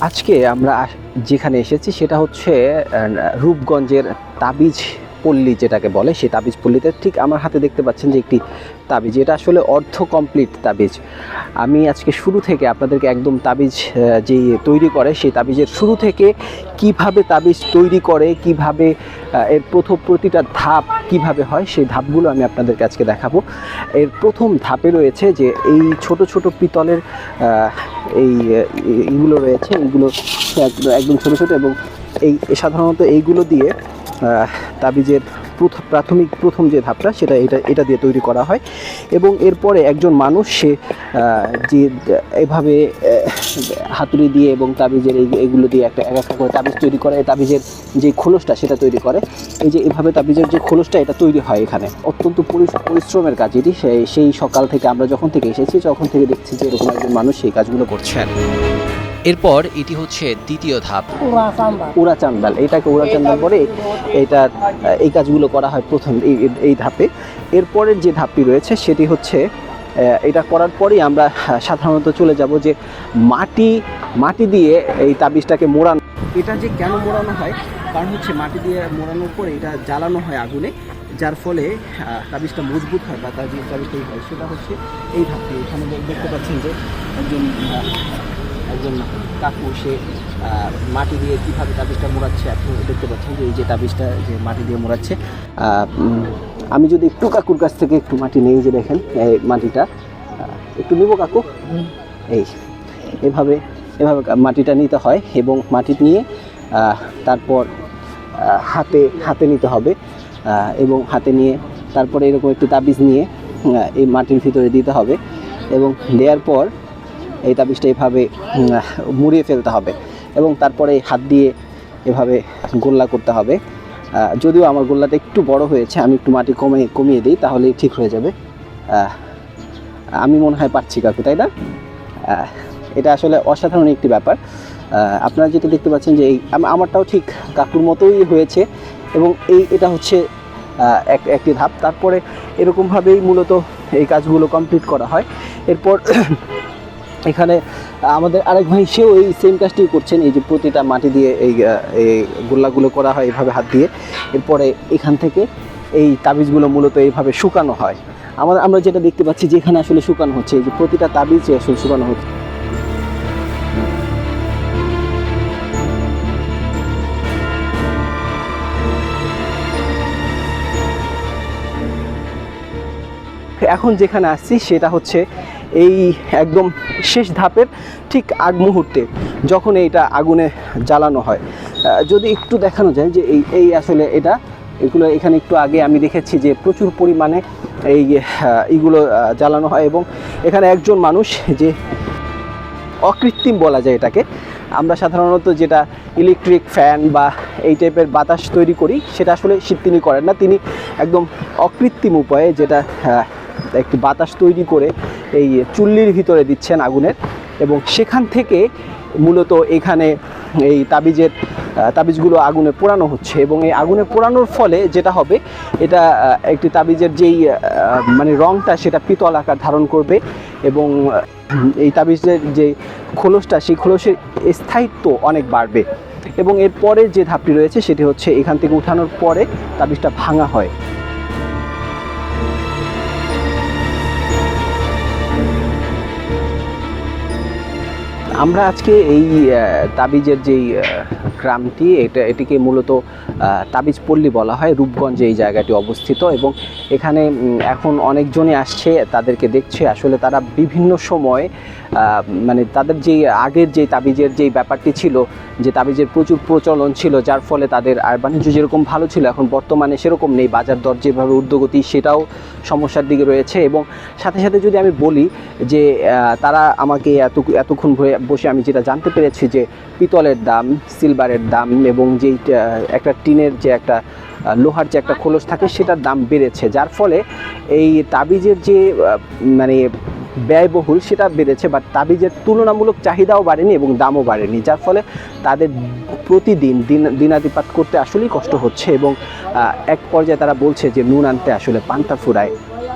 আজকে আমরা যেখানে এসেছি সেটা হচ্ছে রূপগঞ্জের তাবিজ পল্লী যেটাকে বলে, সেই তাবিজ পল্লীতে ঠিক আমার হাতে দেখতে পাচ্ছেন যে একটি তাবিজ, এটা আসলে অর্ধ কমপ্লিট তাবিজ। আমি আজকে শুরু থেকে আপনাদেরকে একদম তাবিজ যে তৈরি করে সেই তাবিজের শুরু থেকে কিভাবে তাবিজ তৈরি করে, কিভাবে এর প্রতিটা ধাপ কিভাবে হয় সেই ধাপগুলো আমি আপনাদেরকে আজকে দেখাবো। এর প্রথম ধাপে রয়েছে যে এই ছোট ছোট পিতলের এইগুলো রয়েছে, এইগুলো একদম ছোট ছোট, এবং এই সাধারণত এইগুলো দিয়ে তাবিজের প্রথম যে ধাপটা সেটা এটা দিয়ে তৈরি করা হয়। এবং এরপরে একজন মানুষ সে যে এভাবে হাতুড়ি দিয়ে এবং তাবিজের এইগুলো দিয়ে একটা করে তাবিজ তৈরি করে, তাবিজের যে খোলসটা সেটা তৈরি করে। এই যে এভাবে তাবিজের যে খোলসটা এটা তৈরি হয় এখানে, অত্যন্ত পরিশ্রমের কাজ এটি। সেই সকাল থেকে আমরা যখন থেকে এসেছি তখন থেকে দেখছি যে এরকম একজন মানুষ সেই কাজগুলো করছেন। এরপর এটি হচ্ছে দ্বিতীয় ধাপ, উড়া চান্দাল। এইটাকে উড়া চান্দাল বলে। এই কাজগুলো করা হয় প্রথম এই ধাপে। এরপরের যে ধাপটি রয়েছে সেটি হচ্ছে এটা করার পরেই আমরা সাধারণত চলে যাব যে মাটি দিয়ে এই তাবিজটাকে মোড়ানো। এটা যে কেন মোড়ানো হয়, কারণ হচ্ছে মাটি দিয়ে মোড়ানোর পরে এটা জ্বালানো হয় আগুনে, যার ফলে তাবিজটা মজবুত হয় বা তার যে তাবিজটাই হয় সেটা হচ্ছে এই ধাপটি। এখানে দেখতে পাচ্ছেন যে একজন কাকু সে মাটি দিয়ে কীভাবে তাবিজটা মোড়াচ্ছে। আপনি দেখতে পাচ্ছেন যে এই যে তাবিজটা যে মাটি দিয়ে মোড়াচ্ছে। আমি যদি একটু কাকুর কাছ থেকে একটু মাটি নেই, যে দেখেন এই মাটিটা একটু নেব কাকু। এভাবে মাটিটা নিতে হয় এবং মাটি নিয়ে তারপর হাতে নিতে হবে এবং হাতে নিয়ে তারপরে এরকম একটি তাবিজ নিয়ে এই মাটির ভিতরে দিতে হবে এবং দেওয়ার পর এই তাবিজটা এভাবে মুড়িয়ে ফেলতে হবে এবং তারপরে হাত দিয়ে এভাবে গোল্লা করতে হবে। যদিও আমার গোল্লাটা একটু বড় হয়েছে, আমি একটু মাটি কমিয়ে দিই তাহলেই ঠিক হয়ে যাবে। আমি মনে হয় পারছি কাকু, তাই না? এটা আসলে অসাধারণ একটি ব্যাপার। আপনারা যেটা দেখতে পাচ্ছেন যে আমারটাও ঠিক কাকুর মতোই হয়েছে এবং এটা হচ্ছে একটি ধাপ। তারপরে এরকমভাবেই মূলত এই কাজগুলো কমপ্লিট করা হয়। এরপর এখানে আমাদের আরেক ভাই সেও এই সেম কাজটি করছেন। এই যে প্রতিটা মাটি দিয়ে এই গোল্লাগুলো করা হয় এইভাবে হাত দিয়ে। এরপরে এখান থেকে এই তাবিজগুলো মূলত এইভাবে শুকানো হয়। আমরা যেটা দেখতে পাচ্ছি যে এখানে আসলে শুকানো হচ্ছে, এই যে প্রতিটা তাবিজ আসলে শুকানো হচ্ছে। এখন যেখানে আসছি সেটা হচ্ছে এই একদম শেষ ধাপের ঠিক আগ মুহূর্তে যখন এইটা আগুনে জ্বালানো হয়। যদি একটু দেখানো যায় যে এই আসলে এগুলো এখানে একটু আগে আমি দেখেছি যে প্রচুর পরিমাণে এইগুলো জ্বালানো হয় এবং এখানে একজন মানুষ যে অকৃত্রিম বলা যায় এটাকে, আমরা সাধারণত যেটা ইলেকট্রিক ফ্যান বা এই টাইপের বাতাস তৈরি করি সেটা আসলে তিনি করেন না। তিনি একদম অকৃত্রিম উপায়ে যেটা একটি বাতাস তৈরি করে এই চুল্লির ভিতরে দিচ্ছেন আগুনের এবং সেখান থেকে মূলত এখানে এই তাবিজগুলো আগুনে পোড়ানো হচ্ছে এবং এই আগুনে পোড়ানোর ফলে যেটা হবে, এটা একটি তাবিজের যেই মানে রঙটা সেটা পিতল আকার ধারণ করবে এবং এই তাবিজের যে খোলসটা সেই খোলসের স্থায়িত্ব অনেক বাড়বে। এবং এরপরে যে ধাপটি রয়েছে সেটি হচ্ছে এখান থেকে উঠানোর পরে তাবিজটা ভাঙা হয়। আমরা আজকে এই তাবিজের যেই গ্রামটি এটিকে মূলত তাবিজ পল্লী বলা হয়। রূপগঞ্জে এই জায়গাটি অবস্থিত এবং এখানে এখন অনেকজনই আসছে, তাদেরকে দেখছে। আসলে তারা বিভিন্ন সময় মানে তাদের যেই আগের যেই তাবিজের যেই ব্যাপারটি ছিল, যে তাবিজের প্রচুর প্রচলন ছিল, যার ফলে তাদের আয় বাণিজ্য যেরকম ভালো ছিল এখন বর্তমানে সেরকম নেই। বাজার দর যেভাবে ঊর্ধ্বগতি সেটাও সমস্যার দিকে রয়েছে। এবং সাথে সাথে যদি আমি বলি যে তারা আমাকে এতক্ষণ বসে আমি যেটা জানতে পেরেছি যে পিতলের দাম, সিলভারের দাম এবং যেই একটা টিনের যে একটা লোহার যে একটা খোলস থাকে সেটার দাম বেড়েছে, যার ফলে এই তাবিজের যে মানে ব্যয়বহুল সেটা বেড়েছে, বাট তাবিজের তুলনামূলক চাহিদাও বাড়েনি এবং দামও বাড়েনি, যার ফলে তাদের প্রতিদিন দিনাতিপাত করতে আসলেই কষ্ট হচ্ছে। এবং এক পর্যায়ে তারা বলছে যে নুন আনতে আসলে পান্তা ফুরায়।